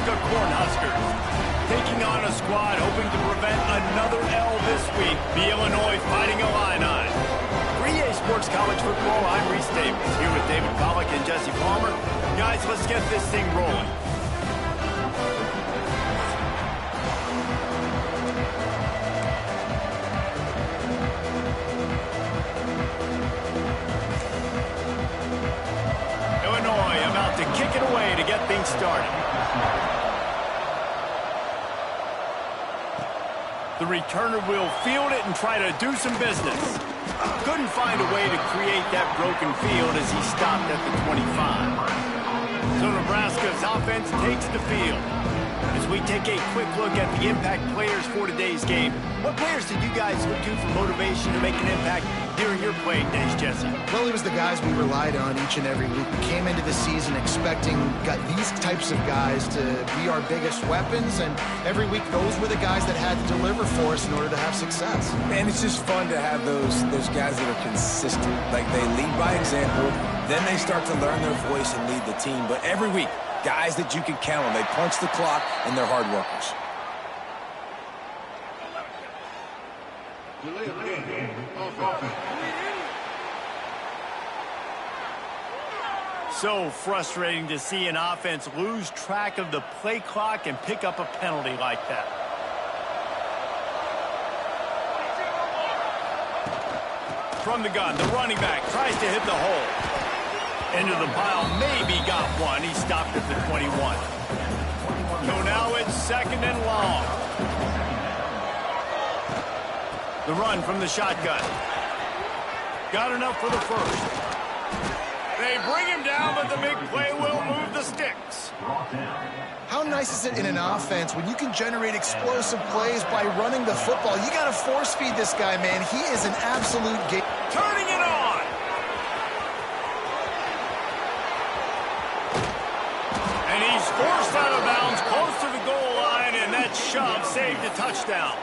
Nebraska Cornhuskers. Taking on a squad hoping to prevent another L this week, the Illinois Fighting Illini. 3A Sports College Football, I'm Reese Davis, here with David Pollack and Jesse Palmer. Guys, let's get this thing rolling. Illinois about to kick it away to get things started. The returner will field it and try to do some business. Couldn't find a way to create that broken field as he stopped at the 25. So Nebraska's offense takes the field. As we take a quick look at the impact players for today's game, what players did you guys look to for motivation to make an impact during your playing days, Jesse? Well, it was the guys we relied on each and every week. We came into the season expecting these types of guys to be our biggest weapons, and every week those were the guys that had to deliver for us in order to have success. Man, it's just fun to have those guys that are consistent. Like, they lead by example, then they start to learn their voice and lead the team. But every week, guys that you can count on. They punch the clock, and they're hard workers. So frustrating to see an offense lose track of the play clock and pick up a penalty like that. From the gun, the running back tries to hit the hole. Into the pile, maybe got one. He stopped at the 21. So now it's second and long. The run from the shotgun. Got enough for the first. They bring him down, but the big play will move the sticks. How nice is it in an offense when you can generate explosive plays by running the football? You got to force feed this guy, man. He is an absolute game. Turning it on. And he's forced out of bounds close to the goal line, and that shove saved a touchdown.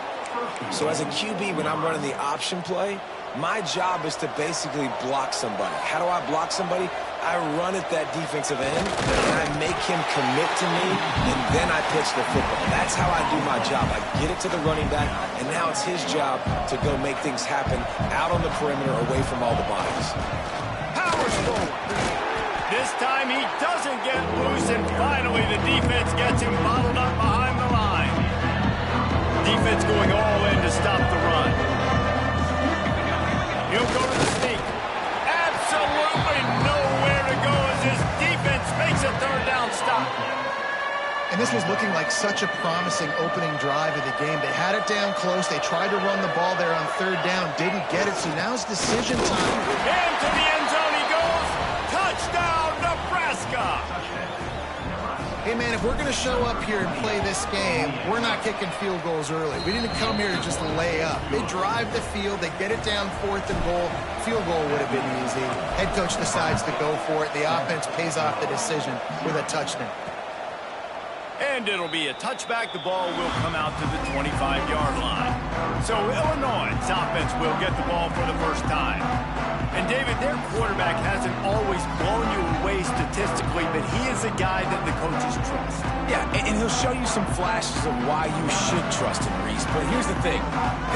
So as a QB, when I'm running the option play, my job is to basically block somebody. How do I block somebody? I run at that defensive end, and I make him commit to me, and then I pitch the football. That's how I do my job. I get it to the running back, and now it's his job to go make things happen out on the perimeter away from all the bodies. Powers forward. This time he doesn't get loose, and finally the defense gets him bottled up behind the line. Defense going all in to stop the run. He'll go to the sneak. Absolutely nowhere to go as his defense makes a third down stop. And this was looking like such a promising opening drive of the game. They had it down close. They tried to run the ball there on third down. Didn't get it, so now it's decision time. And to the end zone he goes. Touchdown, Nebraska. Hey, man, if we're going to show up here and play this game, we're not kicking field goals early. We didn't come here to just lay up. They drive the field. They get it down fourth and goal. Field goal would have been easy. Head coach decides to go for it. The offense pays off the decision with a touchdown. And it'll be a touchback. The ball will come out to the 25-yard line. So Illinois' offense will get the ball for the first time. And, David, their quarterback hasn't always blown you away statistically, but he is a guy that the coaches trust. Yeah, and he'll show you some flashes of why you should trust him, Reese. But here's the thing.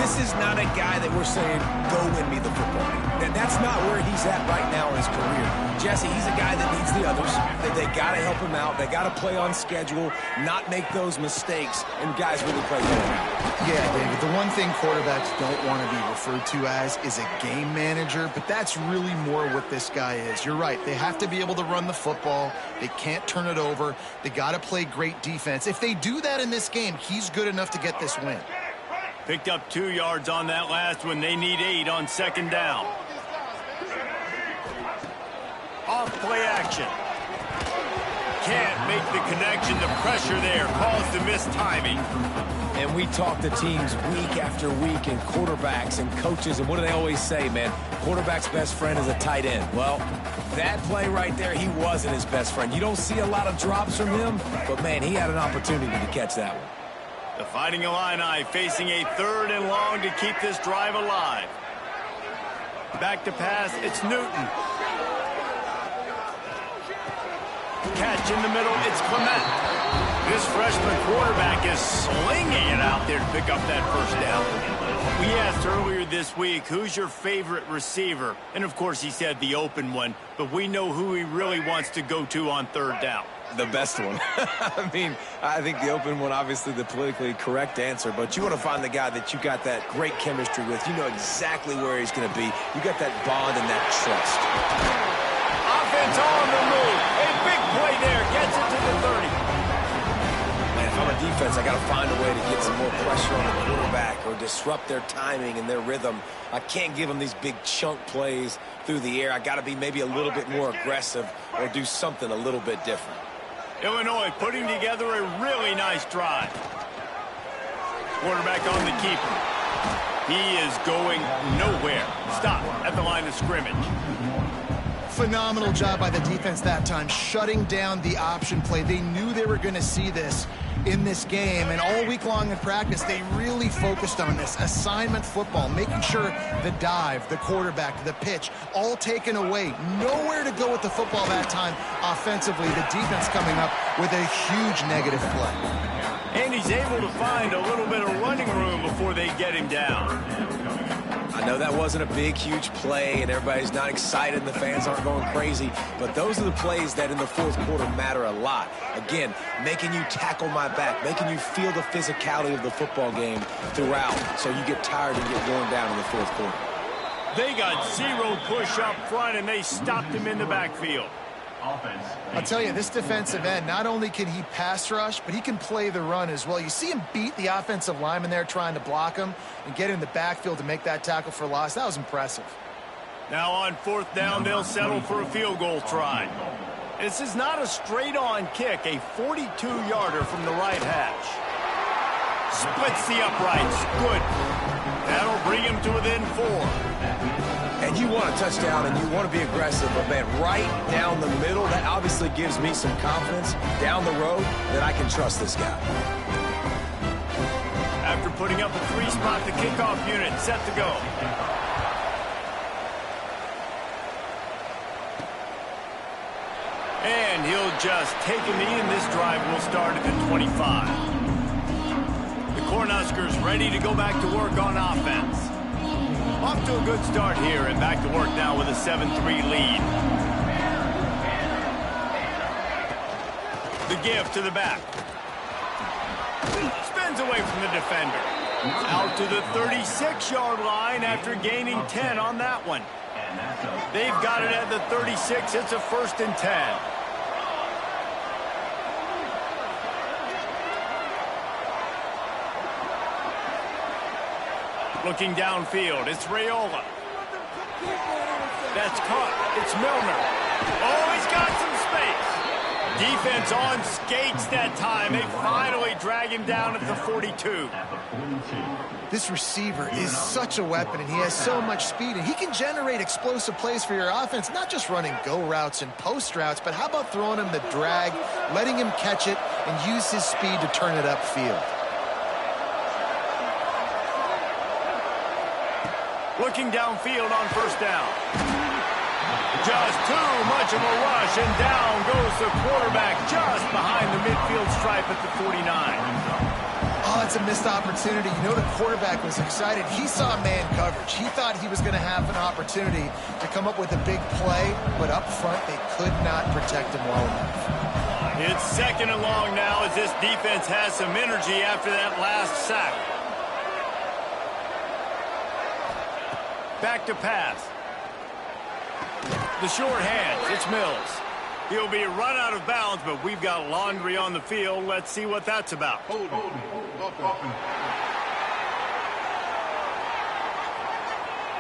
This is not a guy that we're saying, go win me the football game. That's not where he's at right now in his career. Jesse, he's a guy that needs the others. They got to help him out. They got to play on schedule, not make those mistakes, and guys really play him out. Yeah, David, the one thing quarterbacks don't want to be referred to as is a game manager, but that's really more what this guy is. You're right. They have to be able to run the football. They can't turn it over. They got to play great defense. If they do that in this game, he's good enough to get this win. Picked up 2 yards on that last one. They need 8 on second down. Off play action. Can't make the connection. The pressure there caused the missed timing. And we talk to teams week after week, and quarterbacks and coaches, and what do they always say, man? Quarterback's best friend is a tight end. Well, that play right there, he wasn't his best friend. You don't see a lot of drops from him, but, man, he had an opportunity to catch that one. The Fighting Illini facing a third and long to keep this drive alive. Back to pass, it's Newton. Catch in the middle, it's Clement. This freshman quarterback is slinging it out there to pick up that first down. We asked earlier this week, who's your favorite receiver? And, of course, he said the open one, but we know who he really wants to go to on third down. The best one. I mean, I think the open one, obviously the politically correct answer, but you want to find the guy that you got that great chemistry with. You know exactly where he's going to be. You got that bond and that trust. Offense on the move. A big play there. Gets it to the 30. Man, if I'm a defense, I got to find a way to get some more pressure on the quarterback or disrupt their timing and their rhythm. I can't give them these big chunk plays through the air. I got to be maybe a little bit more aggressive or do something a little bit different. Illinois putting together a really nice drive. Quarterback on the keeper. He is going nowhere. Stop at the line of scrimmage. Phenomenal job by the defense that time, shutting down the option play. They knew they were going to see this in this game, and all week long in practice, they really focused on this. Assignment football, making sure the dive, the quarterback, the pitch, all taken away. Nowhere to go with the football that time offensively. The defense coming up with a huge negative play. And he's able to find a little bit of running room before they get him down. I know that wasn't a big, huge play, and everybody's not excited, and the fans aren't going crazy, but those are the plays that in the fourth quarter matter a lot. Again, making you tackle my back, making you feel the physicality of the football game throughout, so you get tired and get worn down in the fourth quarter. They got zero push up front, and they stopped him in the backfield. I'll tell you, this defensive end, not only can he pass rush, but he can play the run as well. You see him beat the offensive lineman there trying to block him and get in the backfield to make that tackle for loss. That was impressive. Now on fourth down, they'll settle for a field goal try. This is not a straight-on kick, a 42-yarder from the right hash. Splits the uprights. Good. That'll bring him to within 4. And you want a touchdown and you want to be aggressive, but man, right down the middle, that obviously gives me some confidence down the road that I can trust this guy. After putting up a 3-spot, the kickoff unit set to go. And he'll just take a knee, and this drive will start at the 25. The Cornhuskers ready to go back to work on offense. Off to a good start here, and back to work now with a 7-3 lead. The give to the back. Spins away from the defender. Out to the 36-yard line after gaining 10 on that one. They've got it at the 36. It's a 1st and 10. Looking downfield, it's Raiola. That's caught. It's Milner. Oh, he's got some space. Defense on skates that time. They finally drag him down at the 42. This receiver is such a weapon, and he has so much speed, and he can generate explosive plays for your offense, not just running go routes and post routes, but how about throwing him the drag, letting him catch it, and use his speed to turn it upfield. Looking downfield on first down. Just too much of a rush, and down goes the quarterback just behind the midfield stripe at the 49. Oh, it's a missed opportunity. You know, the quarterback was excited. He saw man coverage. He thought he was going to have an opportunity to come up with a big play, but up front, they could not protect him well enough. It's 2nd and long now as this defense has some energy after that last sack. Back to pass. The short hands, it's Mills. He'll be run out of bounds, but we've got laundry on the field. Let's see what that's about.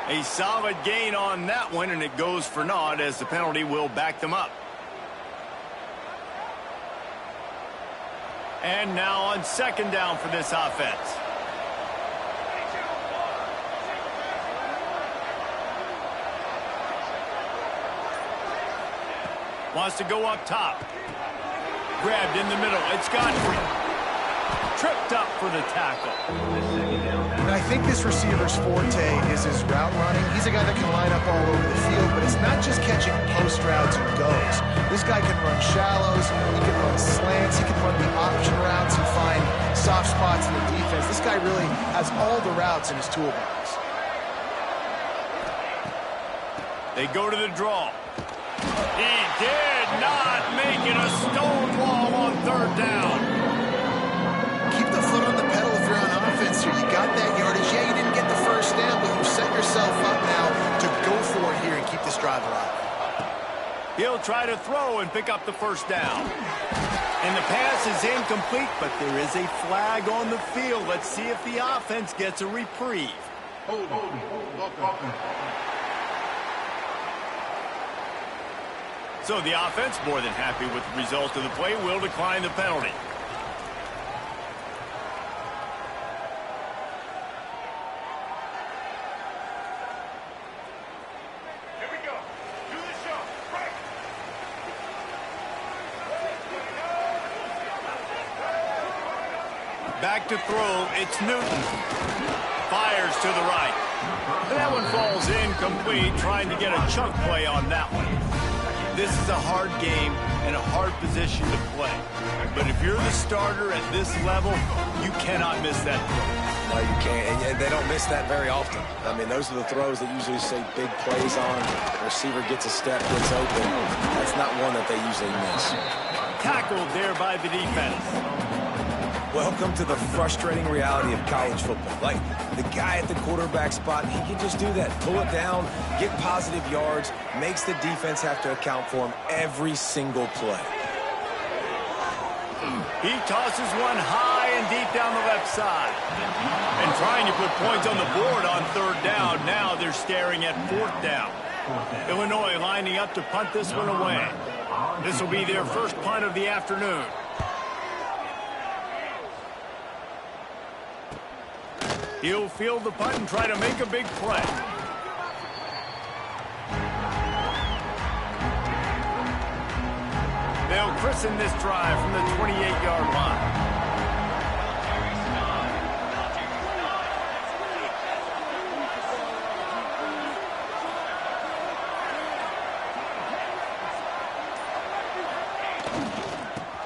A solid gain on that one, and it goes for naught as the penalty will back them up. And now on 2nd down for this offense. Wants to go up top. Grabbed in the middle. It's Godfrey. Tripped up for the tackle. And I think this receiver's forte is his route running. He's a guy that can line up all over the field, but it's not just catching post routes and goes. This guy can run shallows, he can run slants, he can run the option routes and find soft spots in the defense. This guy really has all the routes in his toolbox. They go to the draw. He did not make it a stone wall on third down. Keep the foot on the pedal if you're on offense here. You got that yardage. Yeah, you didn't get the first down, but you set yourself up now to go for it here and keep this drive alive. He'll try to throw and pick up the first down. And the pass is incomplete, but there is a flag on the field. Let's see if the offense gets a reprieve. Hold. So the offense, more than happy with the result of the play, will decline the penalty. Here we go. Do the show. Right. Back to throw, it's Newton. Fires to the right. And that one falls incomplete, trying to get a chunk play on that one. This is a hard game and a hard position to play. But if you're the starter at this level, you cannot miss that throw. No, you can't. And they don't miss that very often. I mean, those are the throws that usually say big plays on. The receiver gets a step, gets open. That's not one that they usually miss. Tackled there by the defense. Welcome to the frustrating reality of college football. Like, the guy at the quarterback spot, he can just do that. Pull it down, get positive yards, makes the defense have to account for him every single play. He tosses one high and deep down the left side. And trying to put points on the board on third down. Now they're staring at fourth down. Illinois lining up to punt this one away. This will be their first punt of the afternoon. He'll field the punt and try to make a big play. They'll christen this drive from the 28-yard line.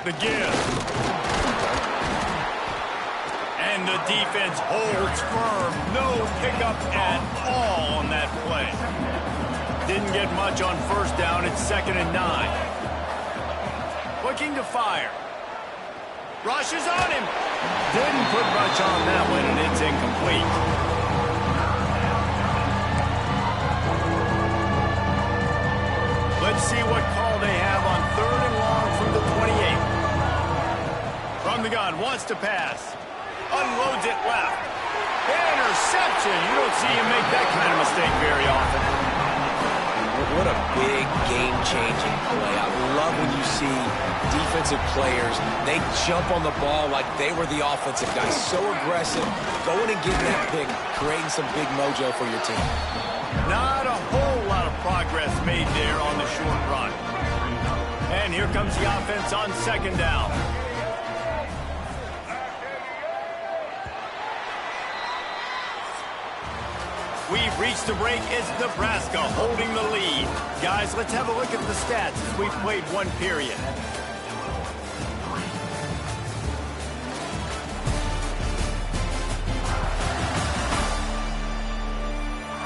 The give. And the defense holds firm. No pickup at all on that play. Didn't get much on first down. It's 2nd and 9. Looking to fire. Rushes on him. Didn't put much on that one, and it's incomplete. Let's see what call they have on 3rd and long from the 28. From the gun, wants to pass. Unloads it left. Interception. You don't see him make that kind of mistake very often. What a big game-changing play. I love when you see defensive players, they jump on the ball like they were the offensive guys. So aggressive, going and getting that pick, creating some big mojo for your team. Not a whole lot of progress made there on the short run. And here comes the offense on 2nd down. We've reached the break. It's Nebraska holding the lead. Guys, let's have a look at the stats as we've played one period.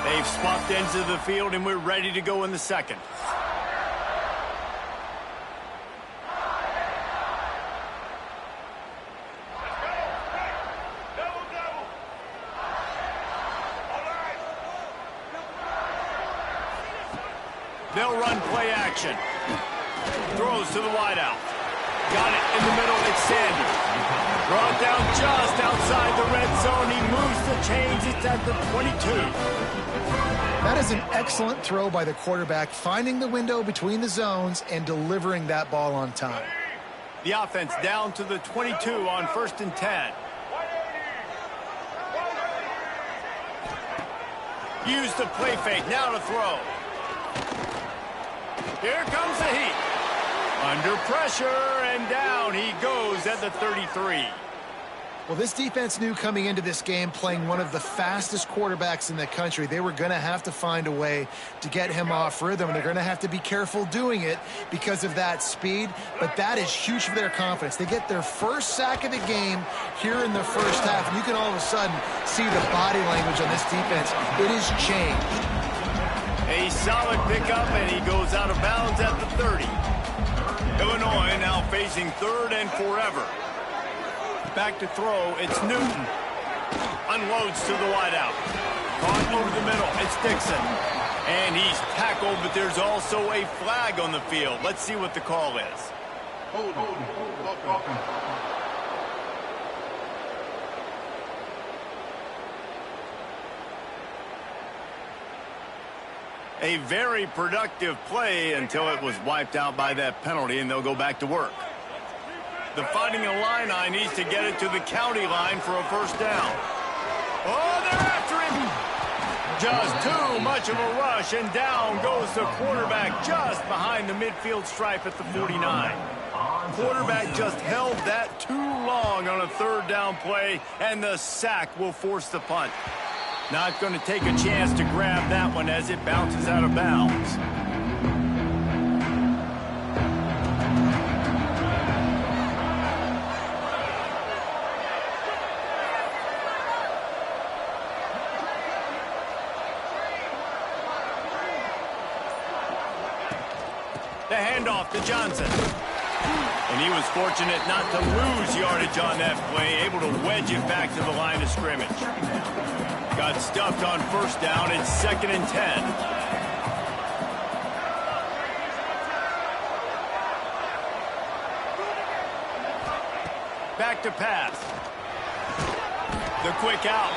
They've swapped ends of the field, and we're ready to go in the second. They'll run play action. Throws to the wideout. Got it in the middle. It's Sanders. Brought down just outside the red zone. He moves the chains. It's at the 22. That is an excellent throw by the quarterback, finding the window between the zones and delivering that ball on time. The offense down to the 22 on 1st and 10. Use the play fake. Now to throw. Here comes the heat. Under pressure, and down he goes at the 33. Well, this defense knew coming into this game, playing one of the fastest quarterbacks in the country, they were going to have to find a way to get him off rhythm, and they're going to have to be careful doing it because of that speed, but that is huge for their confidence. They get their first sack of the game here in the first half, and you can all of a sudden see the body language on this defense. It has changed. A solid pickup, and he goes out of bounds at the 30. Illinois now facing third and forever. Back to throw, it's Newton. Unloads to the wideout. Caught over the middle, it's Dixon. And he's tackled, but there's also a flag on the field. Let's see what the call is. Hold on. A very productive play until it was wiped out by that penalty, and they'll go back to work. The Fighting Illini needs to get it to the county line for a first down. Oh, they're after him! Just too much of a rush, and down goes the quarterback just behind the midfield stripe at the 49. Quarterback just held that too long on a third down play, and the sack will force the punt. Not going to take a chance to grab that one as it bounces out of bounds. The handoff to Johnson. And he was fortunate not to lose yardage on that play, able to wedge it back to the line of scrimmage. Got stuffed on first down. It's 2nd and 10. Back to pass. The quick out.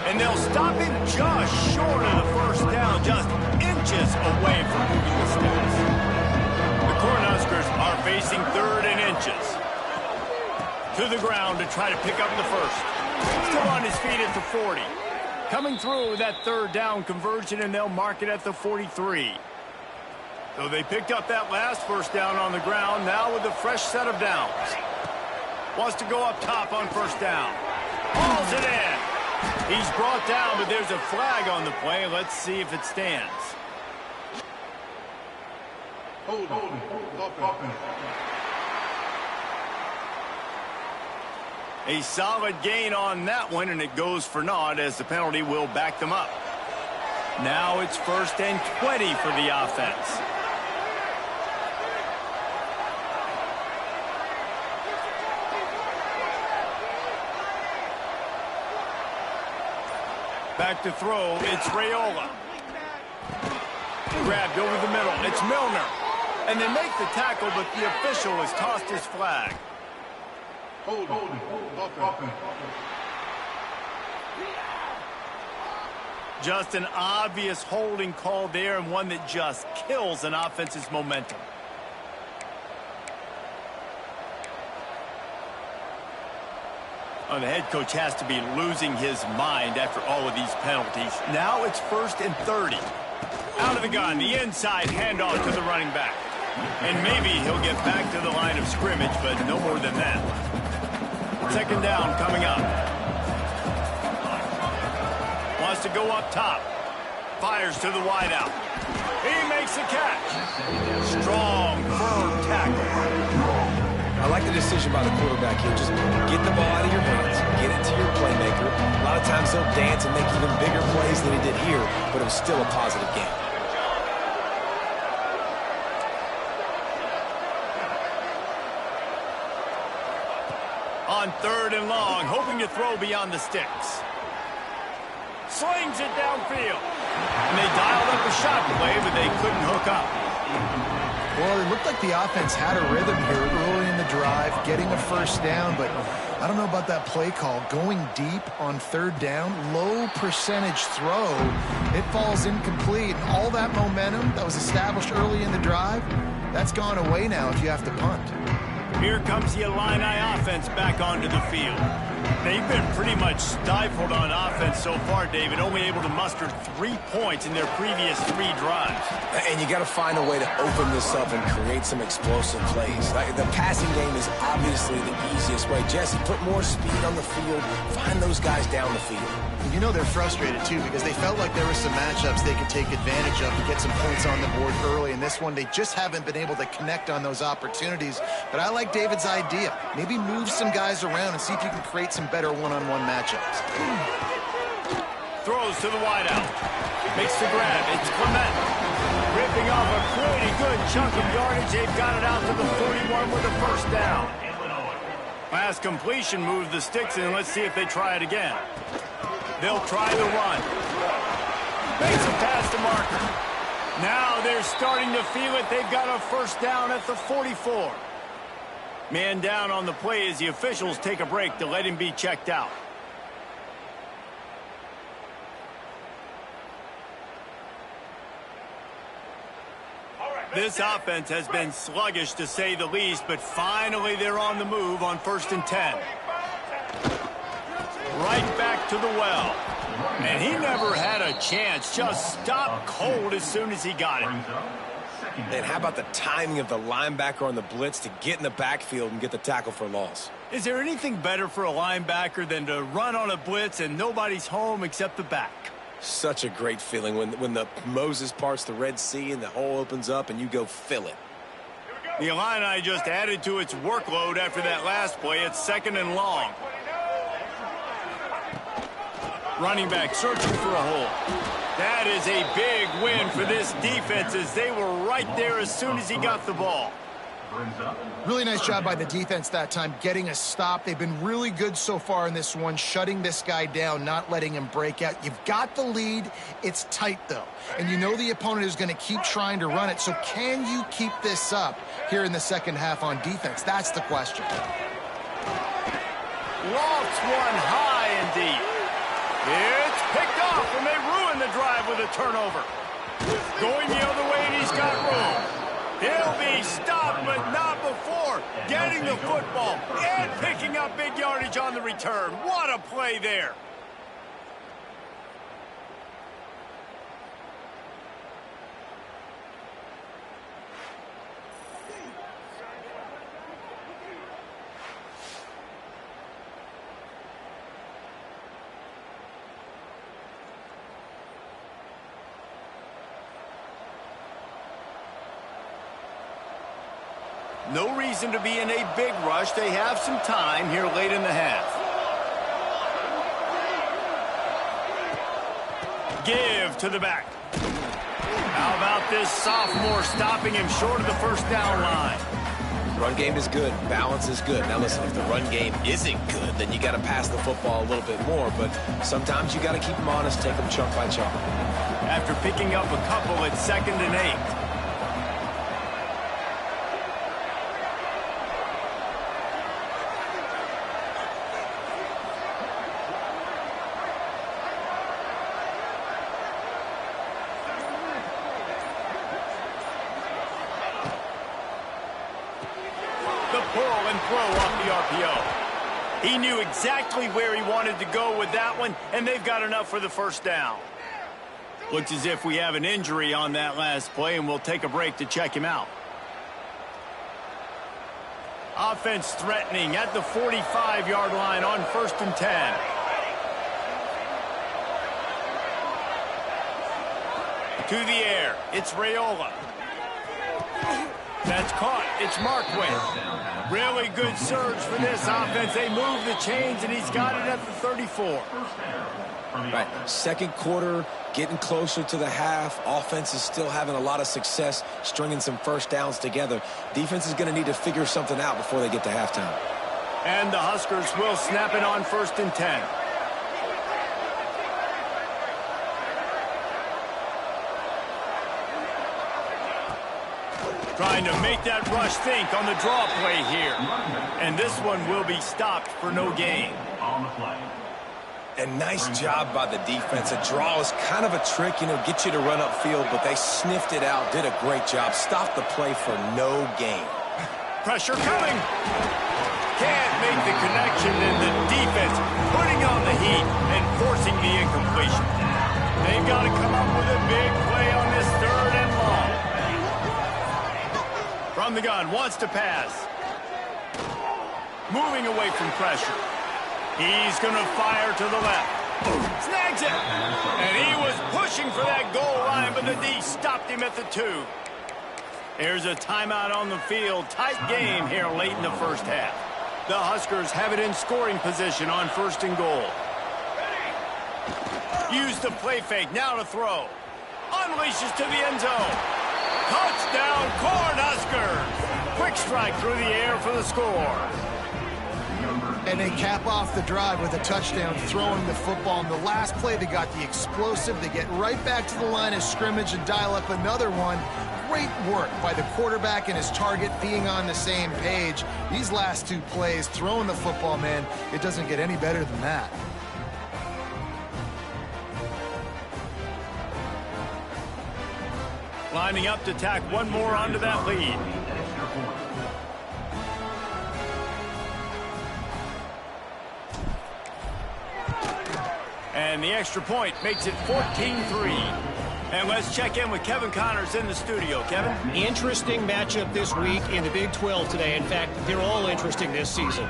And they'll stop him just short of the first down, just inches away from moving the sticks. The Cornhuskers are facing 3rd and inches. To the ground to try to pick up the first. Still on his feet at the 40. Coming through with that 3rd down conversion, and they'll mark it at the 43. So they picked up that last first down on the ground, now with a fresh set of downs. Wants to go up top on first down. Hauls it in. He's brought down, but there's a flag on the play. Let's see if it stands. Hold on. A solid gain on that one, and it goes for naught as the penalty will back them up. Now it's 1st and 20 for the offense. Back to throw, it's Raiola. Grabbed over the middle, it's Milner. And they make the tackle, but the official has tossed his flag. Hold on. Just an obvious holding call there, and one that just kills an offense's momentum. Oh, the head coach has to be losing his mind after all of these penalties. Now it's 1st and 30. Out of the gun, the inside handoff to the running back. And maybe he'll get back to the line of scrimmage, but no more than that. 2nd down coming up. Wants to go up top. Fires to the wideout. He makes the catch. Strong, firm tackle. I like the decision by the quarterback here. Just get the ball out of your hands, get it to your playmaker. A lot of times he'll dance and make even bigger plays than he did here, but it was still a positive game. On 3rd and long, hoping to throw beyond the sticks. Slings it downfield. And they dialed up a shot play, but they couldn't hook up. Well, it looked like the offense had a rhythm here early in the drive, getting a first down, but I don't know about that play call. Going deep on 3rd down, low percentage throw, it falls incomplete. And all that momentum that was established early in the drive, that's gone away now if you have to punt. Here comes the Illini offense back onto the field. They've been pretty much stifled on offense so far, David, only able to muster 3 points in their previous 3 drives. And you got to find a way to open this up and create some explosive plays. Like, the passing game is obviously the easiest way. Jesse, put more speed on the field. Find those guys down the field. You know they're frustrated, too, because they felt like there were some matchups they could take advantage of to get some points on the board early. In this one, they just haven't been able to connect on those opportunities. But I like David's idea. Maybe move some guys around and see if you can create some better one-on-one matchups. Throws to the wideout. Makes the grab. It's Clement. Ripping off a pretty good chunk of yardage. They've got it out to the 41 with a first down. Last completion moved the sticks in. Let's see if they try it again. They'll try the run. Makes it past the marker. Now they're starting to feel it. They've got a first down at the 44. Man down on the play as the officials take a break to let him be checked out. This offense has been sluggish to say the least, but finally they're on the move on 1st and 10. Right back to the well. And he never had a chance. Just stopped cold as soon as he got it. And how about the timing of the linebacker on the blitz to get in the backfield and get the tackle for loss? Is there anything better for a linebacker than to run on a blitz and nobody's home except the back? Such a great feeling when the Moses parts the Red Sea and the hole opens up and you go fill it. The Illini just added to its workload after that last play. It's 2nd and long. Running back searching for a hole. That is a big win for this defense as they were right there as soon as he got the ball. Really nice job by the defense that time, getting a stop. They've been really good so far in this one, shutting this guy down, not letting him break out. You've got the lead. It's tight, though. And you know the opponent is going to keep trying to run it. So can you keep this up here in the second half on defense? That's the question. Lofts one high and deep. It's picked off, and they ruin the drive with a turnover. Going the other way, and he's got room. He'll be stopped, but not before getting the football and picking up big yardage on the return. What a play there. No reason to be in a big rush. They have some time here late in the half. Give to the back. How about this sophomore stopping him short of the first down line? Run game is good. Balance is good. Now listen, if the run game isn't good, then you got to pass the football a little bit more. But sometimes you got to keep them honest, take them chunk by chunk. After picking up a couple, it's 2nd and 8. He knew exactly where he wanted to go with that one, and they've got enough for the first down. Looks as if we have an injury on that last play, and we'll take a break to check him out. Offense threatening at the 45-yard line on 1st and 10. To the air, it's Raiola. That's caught. It's Marquez. Really good surge for this offense. They move the chains, and he's got it at the 34. Right. Second quarter, getting closer to the half. Offense is still having a lot of success stringing some first downs together. Defense is going to need to figure something out before they get to halftime. And the Huskers will snap it on 1st and 10. Trying to make that rush think on the draw play here. And this one will be stopped for no gain. And nice job by the defense. A draw is kind of a trick, get you to run upfield, but they sniffed it out, did a great job, stopped the play for no gain. Pressure coming. Can't make the connection, and the defense putting on the heat and forcing the incompletion. They've got to come up with a big play on this 3rd and long. From the gun, wants to pass. Moving away from pressure. He's going to fire to the left. Snags it. And he was pushing for that goal line, but the D stopped him at the 2. Here's a timeout on the field. Tight game here late in the first half. The Huskers have it in scoring position on 1st and goal. Use the play fake, now to throw. Unleashes to the end zone. Touchdown, Cornhuskers! Quick strike through the air for the score. And they cap off the drive with a touchdown, throwing the football. In the last play, they got the explosive. They get right back to the line of scrimmage and dial up another one. Great work by the quarterback and his target being on the same page. These last 2 plays, throwing the football, man, it doesn't get any better than that. Lining up to tack one more onto that lead. And the extra point makes it 14-3. And let's check in with Kevin Connors in the studio. Kevin? Interesting matchup this week in the Big 12 today. In fact, they're all interesting this season.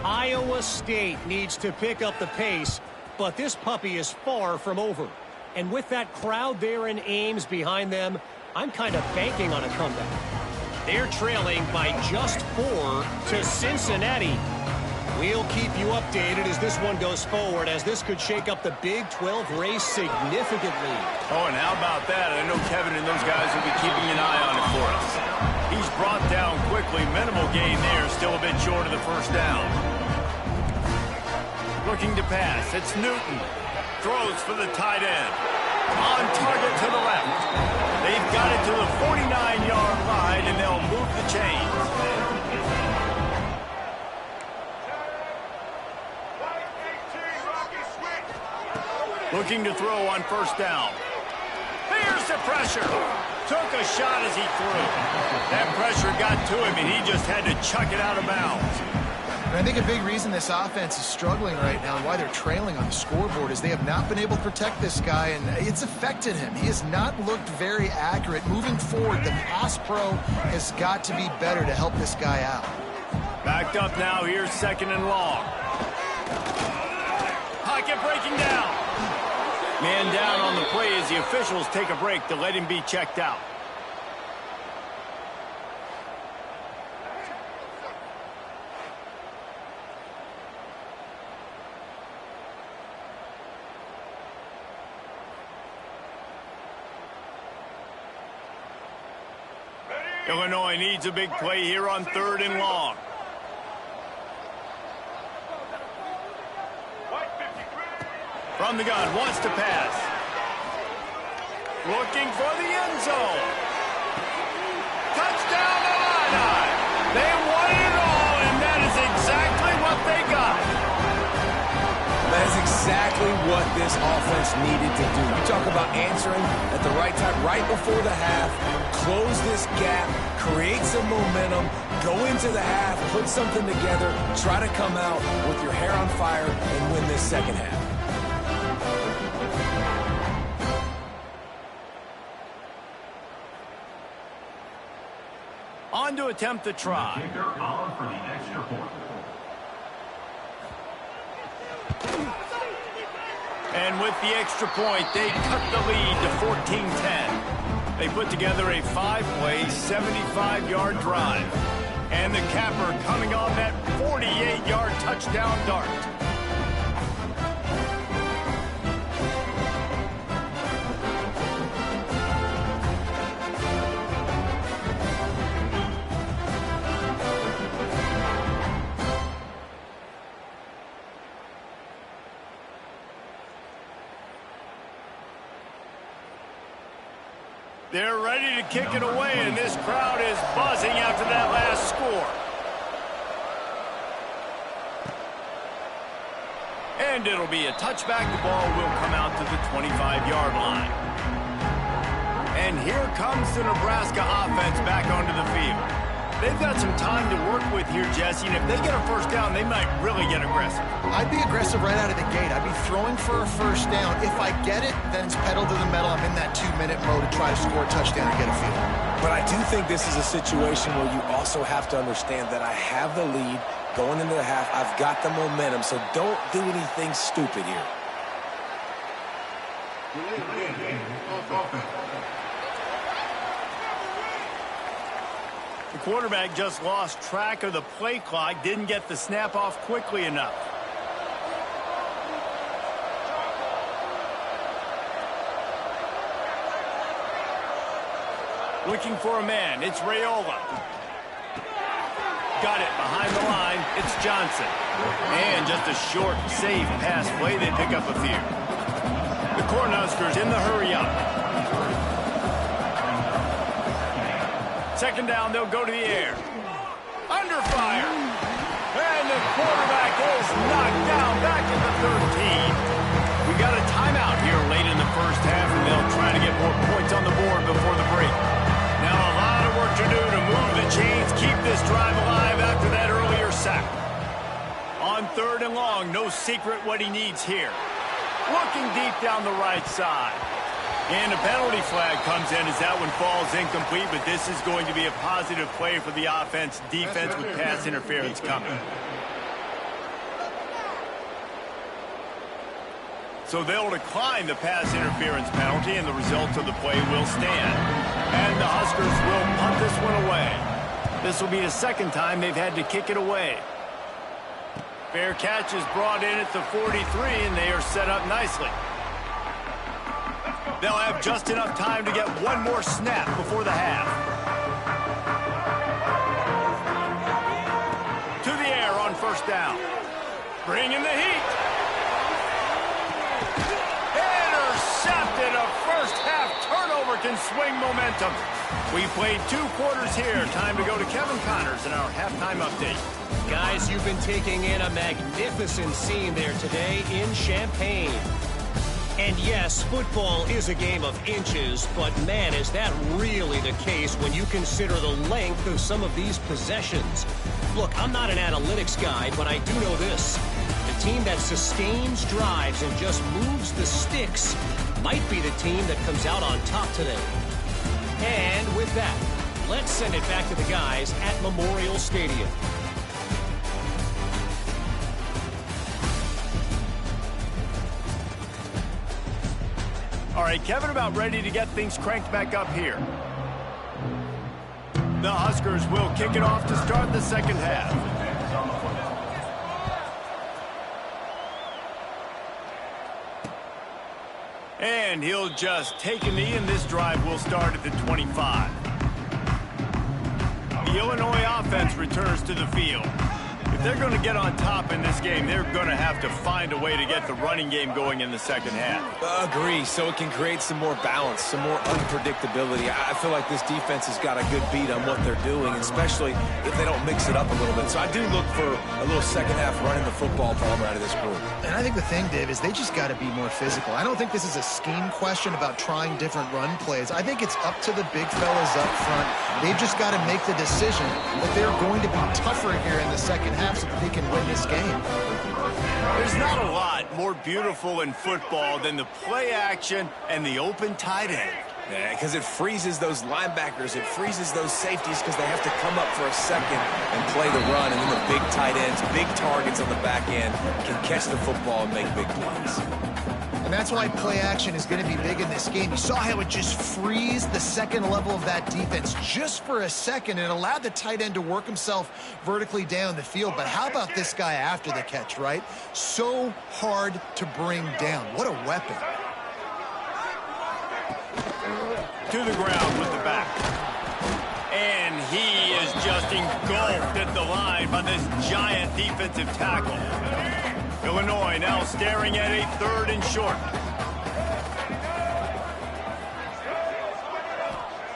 Iowa State needs to pick up the pace, but this puppy is far from over. And with that crowd there in Ames behind them, I'm kind of banking on a comeback. They're trailing by just 4 to Cincinnati. We'll keep you updated as this one goes forward, as this could shake up the Big 12 race significantly. Oh, and how about that? I know Kevin and those guys will be keeping an eye on it for us. He's brought down quickly. Minimal gain there, still a bit short of the 1st down. Looking to pass. It's Newton. Throws for the tight end. On target to the left. They've got it to the 49-yard line, and they'll move the chains. Looking to throw on 1st down. Here's the pressure. Took a shot as he threw. That pressure got to him, and he just had to chuck it out of bounds. And I think a big reason this offense is struggling right now and why they're trailing on the scoreboard is they have not been able to protect this guy, and it's affected him. He has not looked very accurate. Moving forward, the pass pro has got to be better to help this guy out. Backed up now. Here's 2nd and long. Pocket breaking down. Man down on the play as the officials take a break to let him be checked out. Illinois needs a big play here on 3rd and long. From the gun, wants to pass. Looking for the end zone. Touchdown, Illini! They won it all, and that is exactly what they got. That is exactly what this offense needed to do. You talk about answering at the right time, right before the half, close this gap, create some momentum, go into the half, put something together, try to come out with your hair on fire and win this 2nd half. On to attempt the try. Kicker on for the extra point. And with the extra point, they cut the lead to 14-10. They put together a 5-play, 75-yard drive. And the capper coming on that 48-yard touchdown dart. They're ready to kick it away, and this crowd is buzzing after that last score. And it'll be a touchback. The ball will come out to the 25-yard line. And here comes the Nebraska offense back onto the field. They've got some time to work with here, Jesse, and if they get a first down, they might really get aggressive. I'd be aggressive right out of the gate. I'd be throwing for a first down. If I get it, then it's pedal to the metal. I'm in that 2-minute mode to try to score a touchdown and get a field. But I do think this is a situation where you also have to understand that I have the lead going into the half. I've got the momentum, so don't do anything stupid here. The quarterback just lost track of the play clock, didn't get the snap off quickly enough. Looking for a man, it's Raiola. Got it behind the line, it's Johnson. And just a short, safe pass play, they pick up a few. The Cornhuskers in the hurry up. Second down, they'll go to the air. Under fire. And the quarterback is knocked down back at the 13. We got a timeout here late in the first half, and they'll try to get more points on the board before the break. Now a lot of work to do to move the chains, keep this drive alive after that earlier sack. On 3rd and long, no secret what he needs here. Looking deep down the right side. And a penalty flag comes in as that one falls incomplete, but this is going to be a positive play for the offense. Defense with pass interference coming. So they'll decline the pass interference penalty, and the result of the play will stand. And the Huskers will punt this one away. This will be the second time they've had to kick it away. Fair catch is brought in at the 43, and they are set up nicely. They'll have just enough time to get one more snap before the half. To the air on first down. Bringing the heat. Intercepted. A first half turnover can swing momentum. We played 2 quarters here. Time to go to Kevin Connors in our halftime update. Guys, you've been taking in a magnificent scene there today in Champaign. And yes, football is a game of inches, but man, is that really the case when you consider the length of some of these possessions. Look, I'm not an analytics guy, but I do know this. The team that sustains drives and just moves the sticks might be the team that comes out on top today. And with that, let's send it back to the guys at Memorial Stadium. All right, Kevin, about ready to get things cranked back up here. The Huskers will kick it off to start the second half. And he'll just take a knee, and this drive will start at the 25. The Illinois offense returns to the field. If they're going to get on top in this game, they're going to have to find a way to get the running game going in the second half. Agree, so it can create some more balance, some more unpredictability. I feel like this defense has got a good beat on what they're doing, especially if they don't mix it up a little bit. So I do look for a little second half running the football ball out of this group. And I think the thing, Dave, is they just got to be more physical. I don't think this is a scheme question about trying different run plays. I think it's up to the big fellas up front. They've just got to make the decision that they're going to be tougher here in the second half so that they can win this game. There's not a lot more beautiful in football than the play action and the open tight end. Yeah, because it freezes those linebackers. It freezes those safeties because they have to come up for a second and play the run. And then the big tight ends, big targets on the back end can catch the football and make big plays. And that's why play action is going to be big in this game. You saw how it just frees the second level of that defense just for a second. It allowed the tight end to work himself vertically down the field. But how about this guy after the catch, right? So hard to bring down. What a weapon. To the ground with the back. And he is just engulfed at the line by this giant defensive tackle. Illinois now staring at a 3rd and short.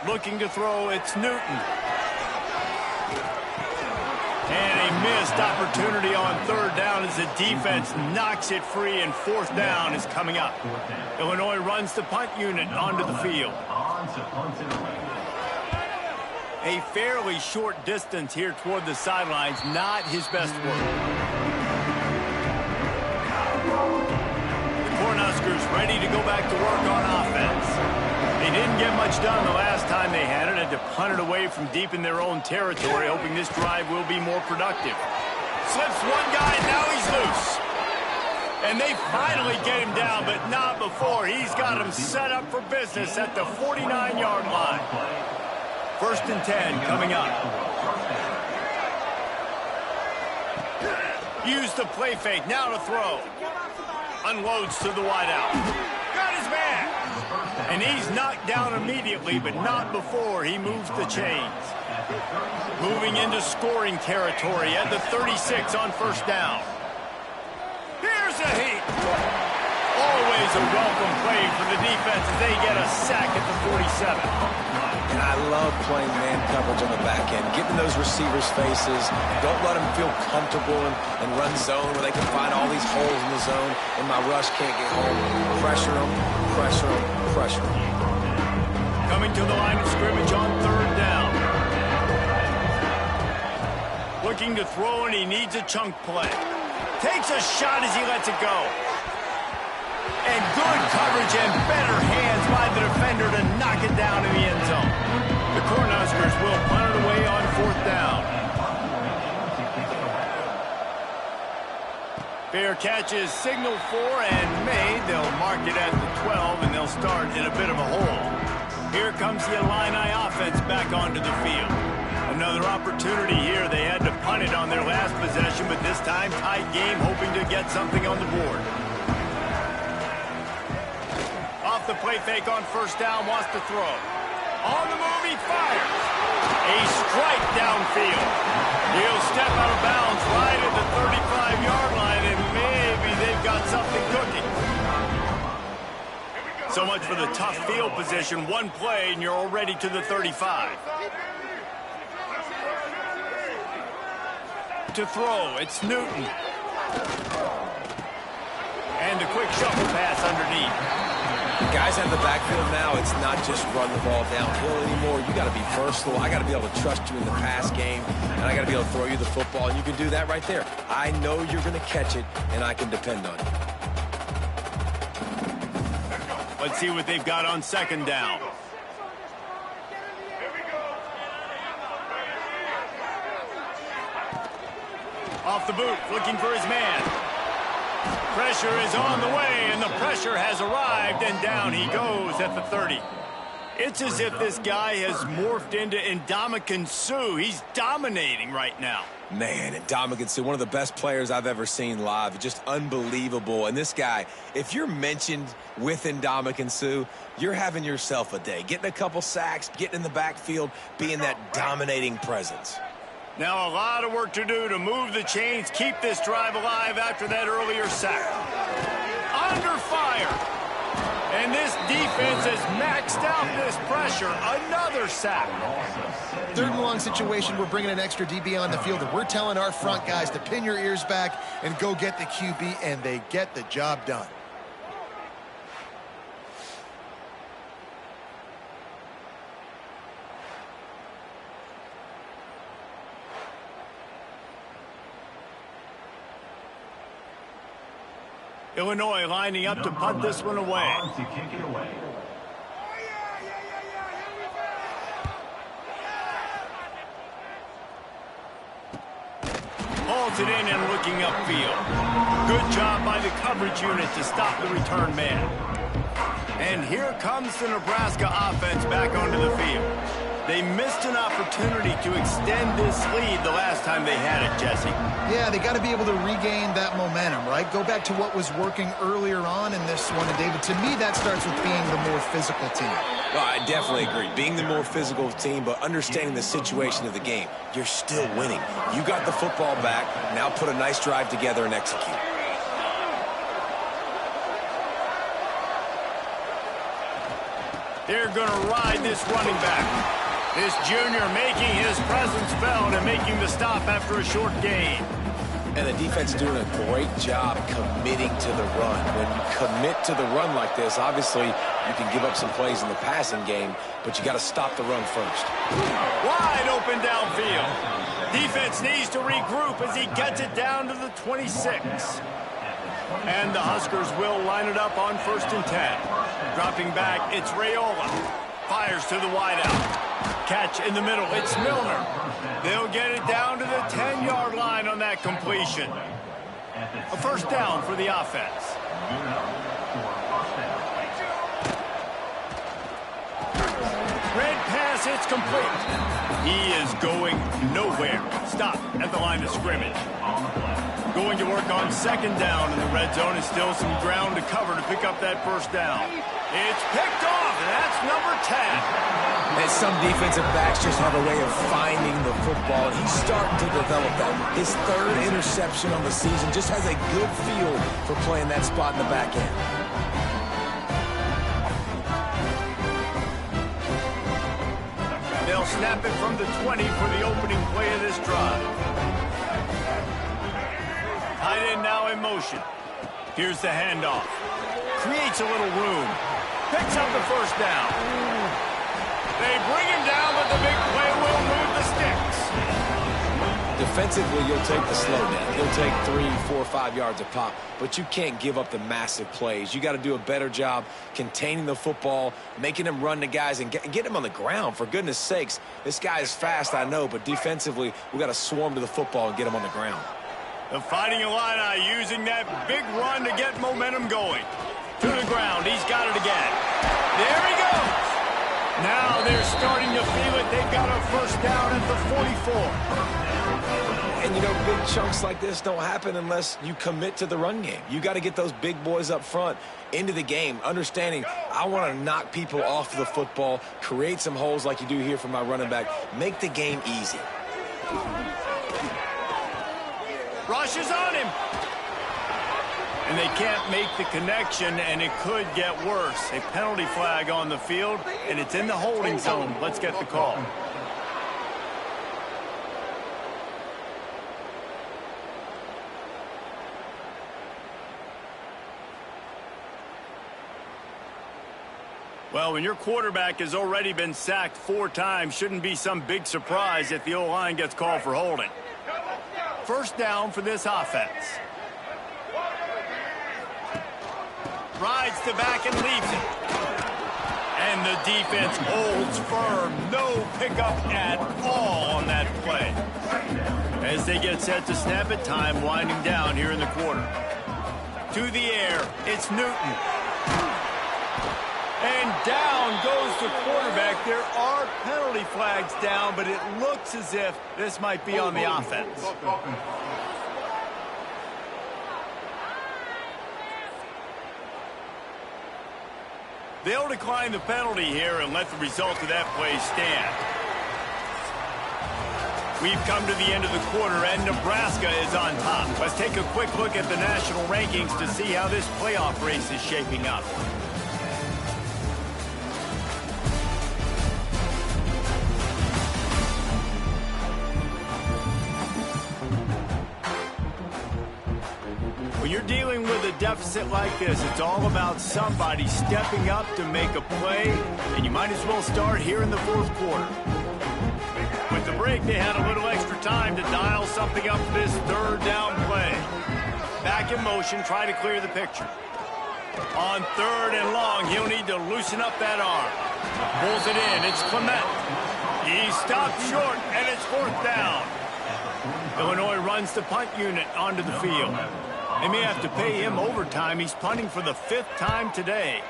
Looking to throw, it's Newton. And a missed opportunity on 3rd down as the defense knocks it free, and 4th down is coming up. Illinois runs the punt unit onto the field. A fairly short distance here toward the sidelines, not his best work. The Cornhuskers ready to go back to work on offense. They didn't get much done the last time they had it, had to punt it away from deep in their own territory, hoping this drive will be more productive. Slips one guy, now he's loose. And they finally get him down, but not before. He's got him set up for business at the 49-yard line. 1st and 10 coming up. Use the play fake, now to throw. Unloads to the wideout. Got his man. And he's knocked down immediately, but not before he moves the chains. Moving into scoring territory at the 36 on 1st down. Here's a heat. Always a welcome play for the defense as they get a sack at the 47. And I love playing man coverage on the back end, getting in those receivers' faces. Don't let them feel comfortable and run zone where they can find all these holes in the zone and my rush can't get home. Pressure them, pressure them, pressure them. Coming to the line of scrimmage on 3rd down. Looking to throw, and he needs a chunk play. Takes a shot as he lets it go. And good coverage and better hands by the defender to knock it down in the end zone. The Cornhuskers will punt it away on 4th down. Fair catch is signaled for and made. They'll mark it at the 12, and they'll start in a bit of a hole. Here comes the Illini offense back onto the field. Another opportunity here. They had to punt it on their last possession, but this time tight game, hoping to get something on the board. Off the play fake on 1st down, wants to throw. On the move, he fires. A strike downfield. He'll step out of bounds right at the 35-yard line, and maybe they've got something cooking. So much for the tough field position. One play, and you're already to the 35. To throw, it's Newton. And a quick shuffle pass underneath. Guys out of the backfield now, it's not just run the ball downhill anymore. You got to be versatile. I got to be able to trust you in the pass game, and I got to be able to throw you the football, and you can do that right there. I know you're going to catch it, and I can depend on it. Let's see what they've got on 2nd down. Off the boot, looking for his man. Pressure is on the way, and the pressure has arrived, and down he goes at the 30. It's as if this guy has morphed into Ndamukong Suh. He's dominating right now. Man, Ndamukong Suh, one of the best players I've ever seen live. Just unbelievable. And this guy, if you're mentioned with Ndamukong Suh, you're having yourself a day. Getting a couple sacks, getting in the backfield, being that dominating presence. Now a lot of work to do to move the chains, keep this drive alive after that earlier sack. Under fire. And this defense has maxed out this pressure. Another sack. 3rd and long situation. We're bringing an extra DB on the field, and we're telling our front guys to pin your ears back and go get the QB, and they get the job done. Illinois lining up to punt this one away. To kick it away. Hauls it in and looking upfield. Good job by the coverage unit to stop the return man. And here comes the Nebraska offense back onto the field. They missed an opportunity to extend this lead the last time they had it, Jesse. Yeah, they got to be able to regain that momentum, right? Go back to what was working earlier on in this one. And, David, to me, that starts with being the more physical team. Well, I definitely agree. Being the more physical team, but understanding the situation of the game. You're still winning. You got the football back. Now put a nice drive together and execute. They're going to ride this running back. This junior making his presence felt and making the stop after a short gain. And the defense doing a great job committing to the run. When you commit to the run like this, obviously you can give up some plays in the passing game, but you got to stop the run first. Wide open downfield. Defense needs to regroup as he gets it down to the 26. And the Huskers will line it up on 1st and 10. Dropping back, it's Raiola. Fires to the wideout. Catch in the middle, it's Milner. They'll get it down to the 10-yard line on that completion. A 1st down for the offense. Red pass, it's complete. He is going nowhere. Stop at the line of scrimmage. Going to work on 2nd down in the red zone. Is still some ground to cover to pick up that 1st down. It's picked off, and that's number 10. And some defensive backs just have a way of finding the football. He's starting to develop that. His 3rd interception on the season just has a good feel for playing that spot in the back end. They'll snap it from the 20 for the opening play of this drive. Tight end now in motion. Here's the handoff. Creates a little room. Picks up the 1st down. They bring him down, but the big play will move the sticks. Defensively, you'll take the slow down. You'll take 3, 4, 5 yards a pop, but you can't give up the massive plays. You got to do a better job containing the football, making them run the guys, and get them on the ground. For goodness sakes, this guy is fast, I know, but defensively, we got to swarm to the football and get him on the ground. The Fighting Illini using that big run to get momentum going. To the ground, he's got it again. There he goes. Now they're starting to feel it. They've got a 1st down at the 44. And, you know, big chunks like this don't happen unless you commit to the run game. You got to get those big boys up front into the game, understanding I want to knock people off the football, create some holes like you do here for my running back, make the game easy. Rushes on him. And they can't make the connection, and it could get worse. A penalty flag on the field, and it's in the holding zone. Let's get the call. Well, when your quarterback has already been sacked 4 times, shouldn't be some big surprise if the O-line gets called for holding. 1st down for this offense. Rides to back and leaves it. And the defense holds firm. No pickup at all on that play. As they get set to snap it, time winding down here in the quarter. To the air, it's Newton. And down goes the quarterback. There are penalty flags down, but it looks as if this might be on the offense. They'll decline the penalty here and let the result of that play stand. We've come to the end of the quarter, and Nebraska is on top. Let's take a quick look at the national rankings to see how this playoff race is shaping up. When you're dealing with a deficit like this, it's all about somebody stepping up to make a play, and you might as well start here in the 4th quarter. With the break, they had a little extra time to dial something up for this 3rd down play. Back in motion, try to clear the picture. On 3rd and long, he'll need to loosen up that arm. Pulls it in, it's Clement. He stopped short, and it's 4th down. Illinois runs the punt unit onto the field. They may have to pay him overtime. He's punting for the 5th time today.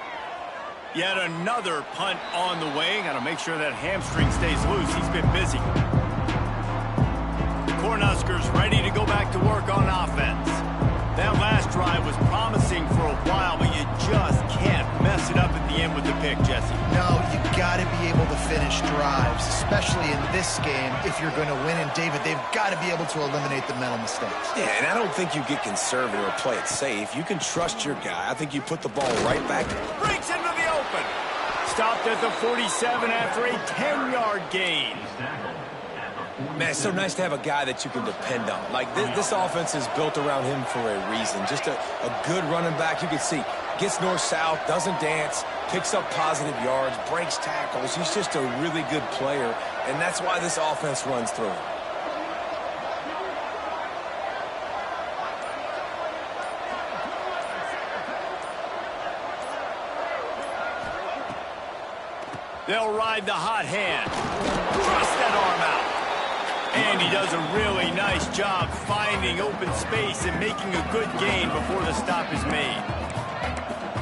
Yet another punt on the way. Got to make sure that hamstring stays loose. He's been busy. The Cornhuskers ready to go back to work on offense. That last drive was promising for a while, but you just can't mess it up at the end with the pick, Jesse. No, you got to be able to finish drives, especially in this game if you're going to win. And, David, they've got to be able to eliminate the mental mistakes. Yeah, and I don't think you get conservative or play it safe. You can trust your guy. I think you put the ball right back. Breaks into the open. Stopped at the 47 after a 10-yard gain. Man, it's so nice to have a guy that you can depend on. Like, this offense is built around him for a reason. Just a good running back. You can see, gets north-south, doesn't dance, picks up positive yards, breaks tackles. He's just a really good player, and that's why this offense runs through him. They'll ride the hot hand. Thrust that arm out. And he does a really nice job finding open space and making a good gain before the stop is made.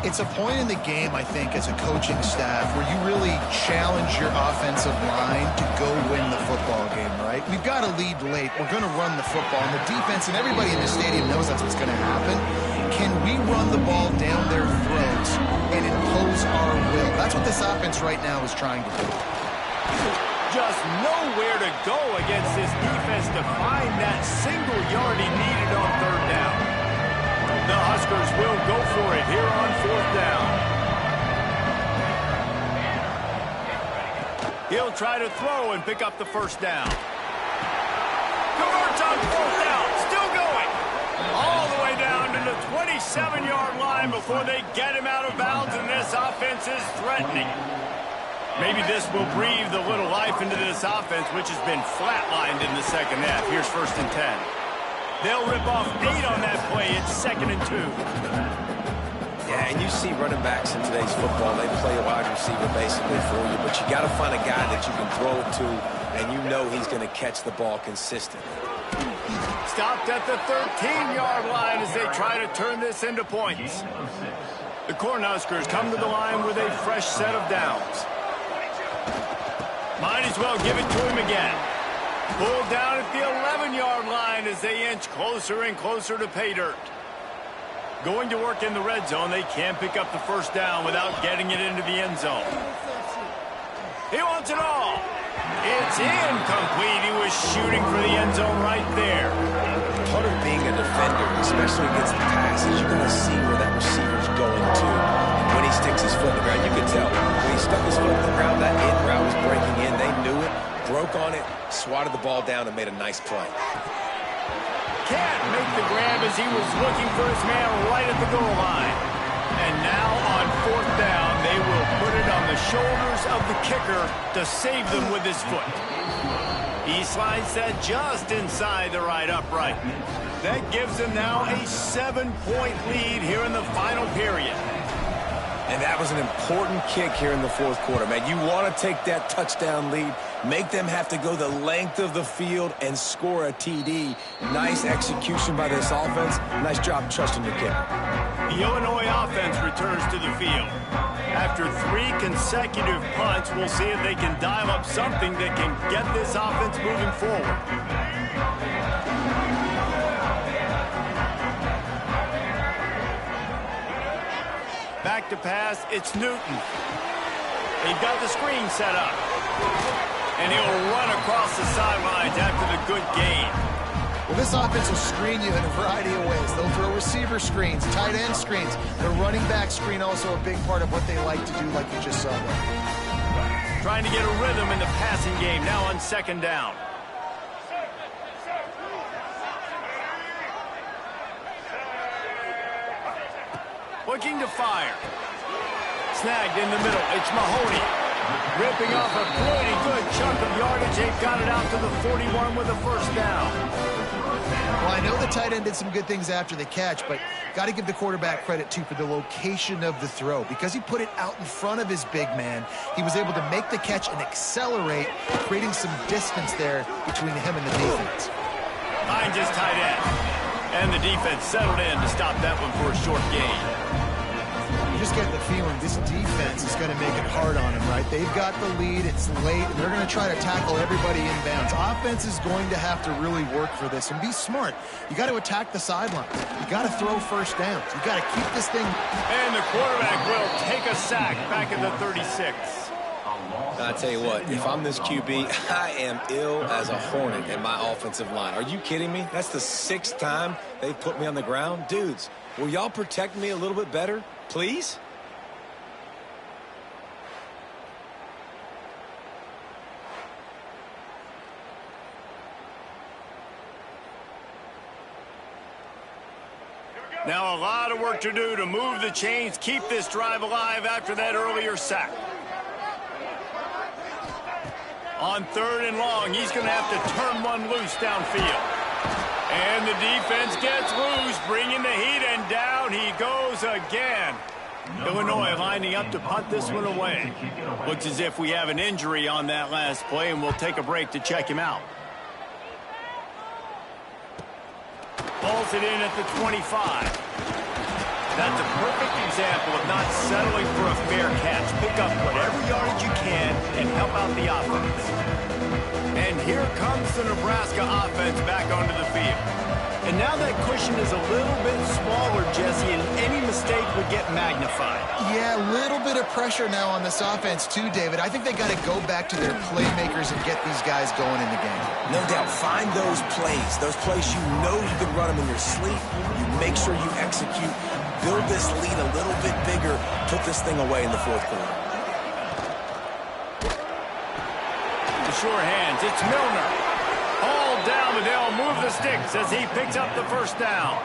It's a point in the game, I think, as a coaching staff where you really challenge your offensive line to go win the football game, right? We've got to lead late. We're going to run the football. And the defense and everybody in the stadium knows that's what's going to happen. Can we run the ball down their throats and impose our will? That's what this offense right now is trying to do. Just nowhere to go against this defense to find that single yard he needed on third down. The Huskers will go for it here on fourth down. He'll try to throw and pick up the first down. Converts on fourth down. Still going. All the way down to the 27-yard line before they get him out of bounds, and this offense is threatening. Maybe this will breathe a little life into this offense, which has been flatlined in the second half. Here's 1st and 10. They'll rip off 8 on that play. It's 2nd and 2. Yeah, and you see running backs in today's football, they play a wide receiver basically for you, but you got to find a guy that you can throw it to, and you know he's going to catch the ball consistently. Stopped at the 13-yard line as they try to turn this into points. The Cornhuskers come to the line with a fresh set of downs. Might as well give it to him again. Pulled down at the 11-yard line as they inch closer and closer to pay dirt. Going to work in the red zone, they can't pick up the first down without getting it into the end zone. He wants it all. It's incomplete. He was shooting for the end zone right there. Part of being a defender, especially against the pass, is you're going to see where that receiver's going to. And when he sticks his foot in the ground, you can tell. When he stuck his foot in the ground, that in route was breaking in. They knew it, broke on it, swatted the ball down, and made a nice play. Can't make the grab as he was looking for his man right at the goal line. And now on fourth down, they will put it on the shoulders of the kicker to save them with his foot. He slides that just inside the right upright. That gives them now a 7-point lead here in the final period. And that was an important kick here in the fourth quarter, man. You want to take that touchdown lead, make them have to go the length of the field and score a TD. Nice execution by this offense. Nice job trusting the kicker. The Illinois offense returns to the field. After 3 consecutive punts, we'll see if they can dial up something that can get this offense moving forward. Back to pass, it's Newton. They've got the screen set up. And he'll run across the sidelines after the good gain. Well, this offense will screen you in a variety of ways. They'll throw receiver screens, tight end screens. The running back screen also a big part of what they like to do, like you just saw there. Trying to get a rhythm in the passing game now on 2nd down. Looking to fire. Snagged in the middle. It's Mahoney. Ripping off a pretty good chunk of yardage. They've got it out to the 41 with a first down. Well, I know the tight end did some good things after the catch, but got to give the quarterback credit, too, for the location of the throw. Because he put it out in front of his big man, he was able to make the catch and accelerate, creating some distance there between him and the defense. Finds his tight end. And the defense settled in to stop that one for a short gain. You just get the feeling this defense is going to make it hard on him, right? They've got the lead. It's late, and they're going to try to tackle everybody inbounds. Offense is going to have to really work for this and be smart. You got to attack the sidelines. You got to throw first downs. You got to keep this thing. And the quarterback will take a sack back at the 36. I tell you what, if I'm this QB, I am ill as a hornet in my offensive line. Are you kidding me? That's the 6th time they've put me on the ground. Dudes, will y'all protect me a little bit better, please? Now a lot of work to do to move the chains, keep this drive alive after that earlier sack. On 3rd and long, he's going to have to turn one loose downfield. And the defense gets loose, bringing the heat, and down he goes again. Illinois lining up to punt this one away. Looks as if we have an injury on that last play, and we'll take a break to check him out. Pulls it in at the 25. That's a perfect example of not settling for a fair catch. Pick up whatever yardage you can and help out the offense. And here comes the Nebraska offense back onto the field. And now that cushion is a little bit smaller, Jesse, and any mistake would get magnified. Yeah, a little bit of pressure now on this offense too, David. I think they got to go back to their playmakers and get these guys going in the game. No doubt. Find those plays you know you can run them in your sleep. You make sure you execute. Build this lead a little bit bigger. Put this thing away in the 4th quarter. The sure hands. It's Milner. All down, but they'll move the sticks as he picks up the 1st down.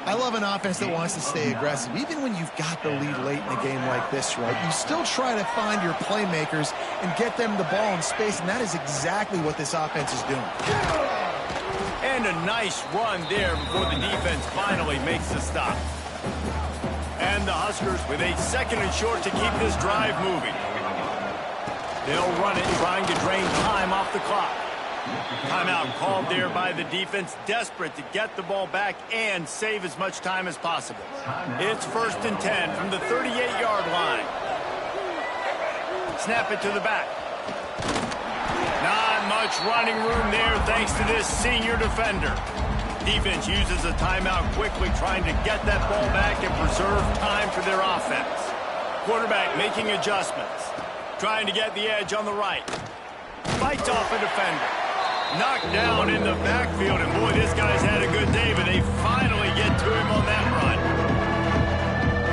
I love an offense that wants to stay aggressive. Even when you've got the lead late in a game like this, right, you still try to find your playmakers and get them the ball in space, and that is exactly what this offense is doing. And a nice run there before the defense finally makes the stop. And the Huskers with a 2nd and short to keep this drive moving. They'll run it, trying to drain time off the clock. Timeout called there by the defense, desperate to get the ball back and save as much time as possible. It's 1st and 10 from the 38-yard line. Snap it to the back. Not much running room there thanks to this senior defender. Defense uses a timeout quickly, trying to get that ball back and preserve time for their offense. Quarterback making adjustments, trying to get the edge on the right. Fights off a defender. Knocked down in the backfield, and boy, this guy's had a good day, but they finally get to him on that run.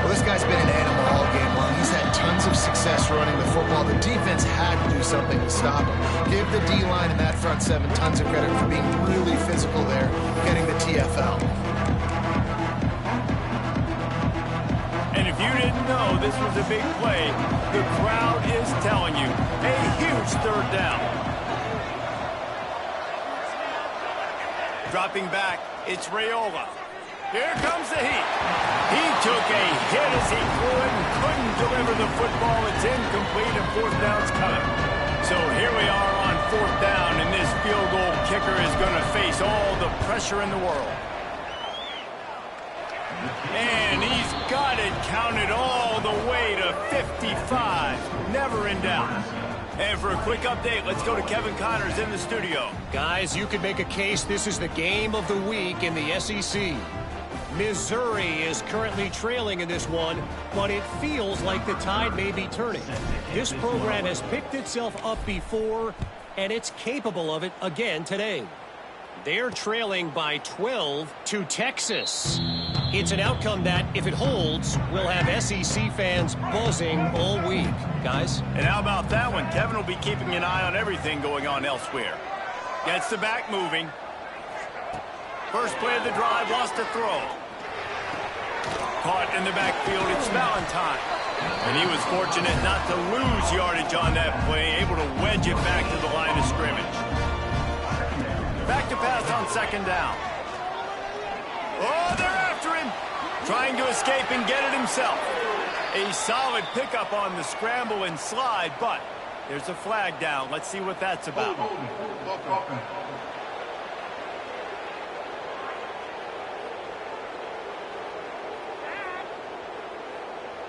Well, this guy's been an animal all game long. He's had tons of success running the football. The defense had to do something to stop him. Give the D-line and that front 7 tons of credit for being really physical there, getting the TFL. And if you didn't know this was a big play, the crowd is telling you, a huge 3rd down. Dropping back, it's Raiola. Here comes the heat. He took a hit as he threw it and couldn't deliver the football. It's incomplete and 4th down's coming. So here we are on 4th down, and this field goal kicker is going to face all the pressure in the world. And he's got it counted all the way to 55. Never in doubt. And for a quick update, let's go to Kevin Connors in the studio. Guys, you could make a case this is the game of the week in the SEC. Missouri is currently trailing in this one, but it feels like the tide may be turning. This program has picked itself up before, and it's capable of it again today. They're trailing by 12 to Texas. It's an outcome that, if it holds, will have SEC fans buzzing all week. Guys? And how about that one? Kevin will be keeping an eye on everything going on elsewhere. Gets the back moving. First play of the drive, lost a throw. Caught in the backfield, it's Valentine. And he was fortunate not to lose yardage on that play, able to wedge it back to the line of scrimmage. Back to pass on 2nd down. Oh, they're after him. Trying to escape and get it himself. A solid pickup on the scramble and slide, but there's a flag down. Let's see what that's about.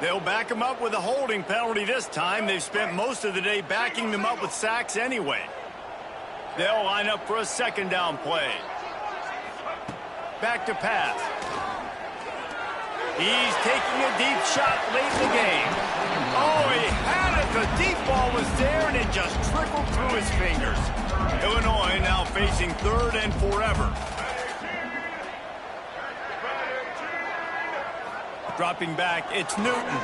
They'll back him up with a holding penalty this time. They've spent most of the day backing them up with sacks anyway. They'll line up for a 2nd down play. Back to pass. He's taking a deep shot late in the game. Oh, he had it. The deep ball was there, and it just trickled through his fingers. Illinois now facing 3rd and forever. Dropping back, it's Newton.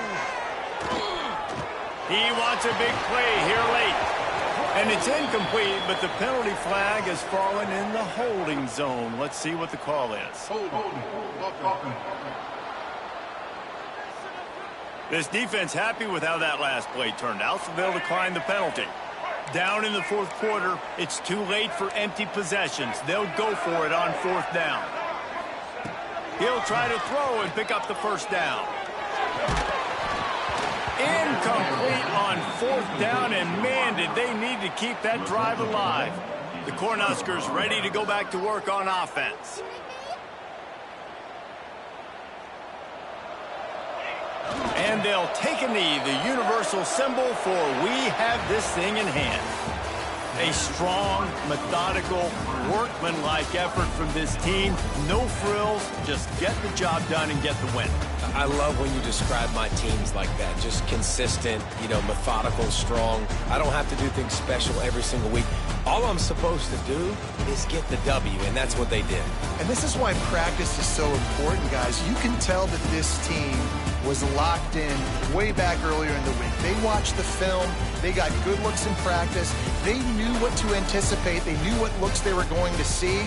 He wants a big play here late. And it's incomplete, but the penalty flag has fallen in the holding zone. Let's see what the call is. Holding. Offense. This defense happy with how that last play turned out, so they'll decline the penalty. Down in the fourth quarter, it's too late for empty possessions. They'll go for it on fourth down. He'll try to throw and pick up the first down. Incomplete on fourth down, and man, did they need to keep that drive alive. The Cornhuskers ready to go back to work on offense. And they'll take a knee, the universal symbol for we have this thing in hand. A strong, methodical, workmanlike effort from this team. No frills, just get the job done and get the win. I love when you describe my teams like that. Just consistent, methodical, strong. I don't have to do things special every single week. All I'm supposed to do is get the W, and that's what they did. And this is why practice is so important, guys. You can tell that this team was locked in way back earlier in the week. They watched the film. They got good looks in practice. They knew what to anticipate. They knew what looks they were going to see.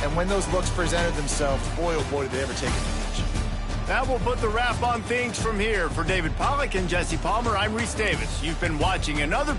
And when those looks presented themselves, boy, oh boy, did they ever take advantage. Now we'll put the wrap on things from here. For David Pollack and Jesse Palmer, I'm Reese Davis. You've been watching another...